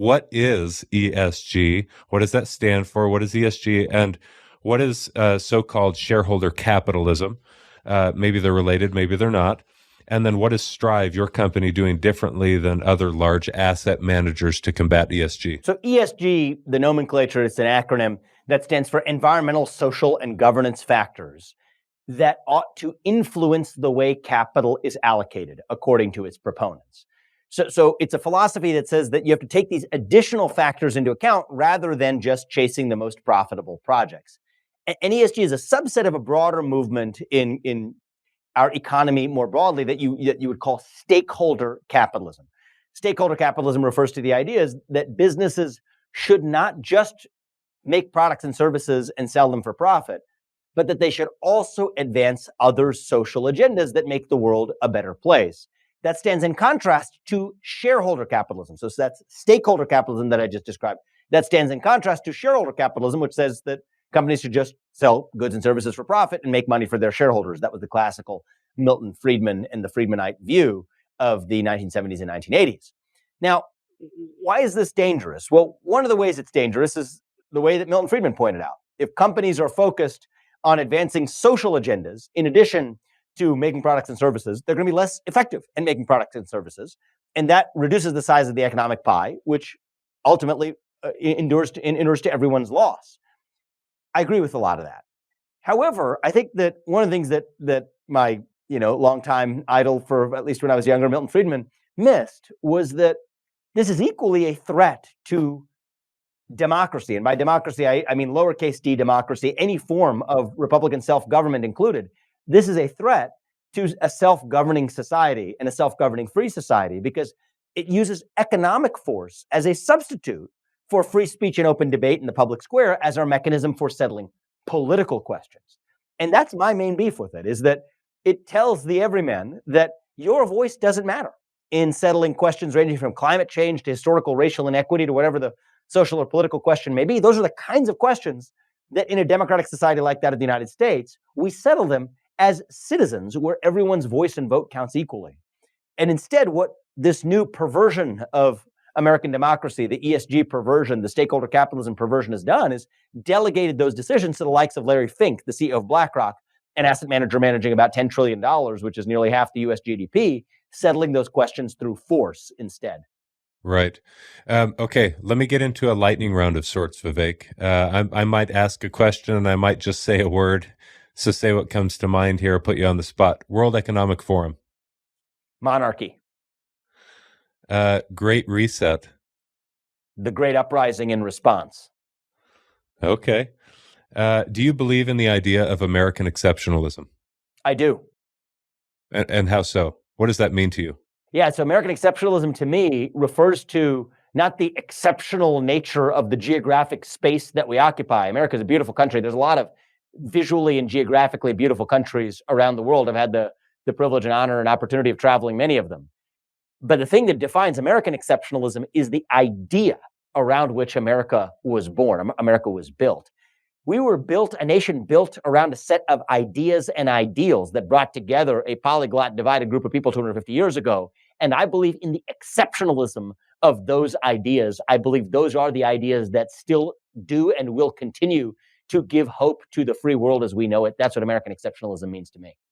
what is ESG? What does that stand for? What is ESG? And what is so-called shareholder capitalism? Maybe they're related, maybe they're not. And then what is Strive, your company, doing differently than other large asset managers to combat ESG? So ESG, the nomenclature, is an acronym that stands for environmental, social, and governance factors that ought to influence the way capital is allocated, according to its proponents. So it's a philosophy that says that you have to take these additional factors into account rather than just chasing the most profitable projects. And ESG is a subset of a broader movement in our economy more broadly that you would call stakeholder capitalism. Stakeholder capitalism refers to the ideas that businesses should not just make products and services and sell them for profit, but that they should also advance other social agendas that make the world a better place. That stands in contrast to shareholder capitalism. So that's stakeholder capitalism that I just described. That stands in contrast to shareholder capitalism, which says that companies should just sell goods and services for profit and make money for their shareholders. That was the classical Milton Friedman and the Friedmanite view of the 1970s and 1980s. Now, why is this dangerous? Well, one of the ways it's dangerous is the way that Milton Friedman pointed out. If companies are focused on advancing social agendas, in addition to making products and services, they're going to be less effective in making products and services. And that reduces the size of the economic pie, which ultimately endures to everyone's loss. I agree with a lot of that. However, I think that one of the things that my longtime idol for at least when I was younger, Milton Friedman, missed was that this is equally a threat to democracy. And by democracy, I mean lowercase d democracy, any form of Republican self-government included. This is a threat to a self-governing society and a self-governing free society because it uses economic force as a substitute for free speech and open debate in the public square as our mechanism for settling political questions. And that's my main beef with it, is that it tells the everyman that your voice doesn't matter in settling questions ranging from climate change to historical racial inequity to whatever the social or political question may be. Those are the kinds of questions that in a democratic society like that of the United States, we settle them as citizens where everyone's voice and vote counts equally. And instead, what this new perversion of American democracy, the ESG perversion, the stakeholder capitalism perversion has done is delegated those decisions to the likes of Larry Fink, the CEO of BlackRock, an asset manager managing about $10 trillion, which is nearly half the US GDP, settling those questions through force instead. Right. Okay, let me get into a lightning round of sorts, Vivek. I might ask a question and I might just say a word. So say what comes to mind here, put you on the spot. World Economic Forum. Monarchy. Great Reset. The Great Uprising in Response. Okay. Do you believe in the idea of American exceptionalism? I do. And how so? What does that mean to you? Yeah, so American exceptionalism to me refers to not the exceptional nature of the geographic space that we occupy. America is a beautiful country. There's a lot of visually and geographically beautiful countries around the world. I've had the privilege and honor and opportunity of traveling many of them. But the thing that defines American exceptionalism is the idea around which America was born, America was built. We were built, a nation built around a set of ideas and ideals that brought together a polyglot, divided group of people 250 years ago. And I believe in the exceptionalism of those ideas. I believe those are the ideas that still do and will continue to give hope to the free world as we know it. That's what American exceptionalism means to me.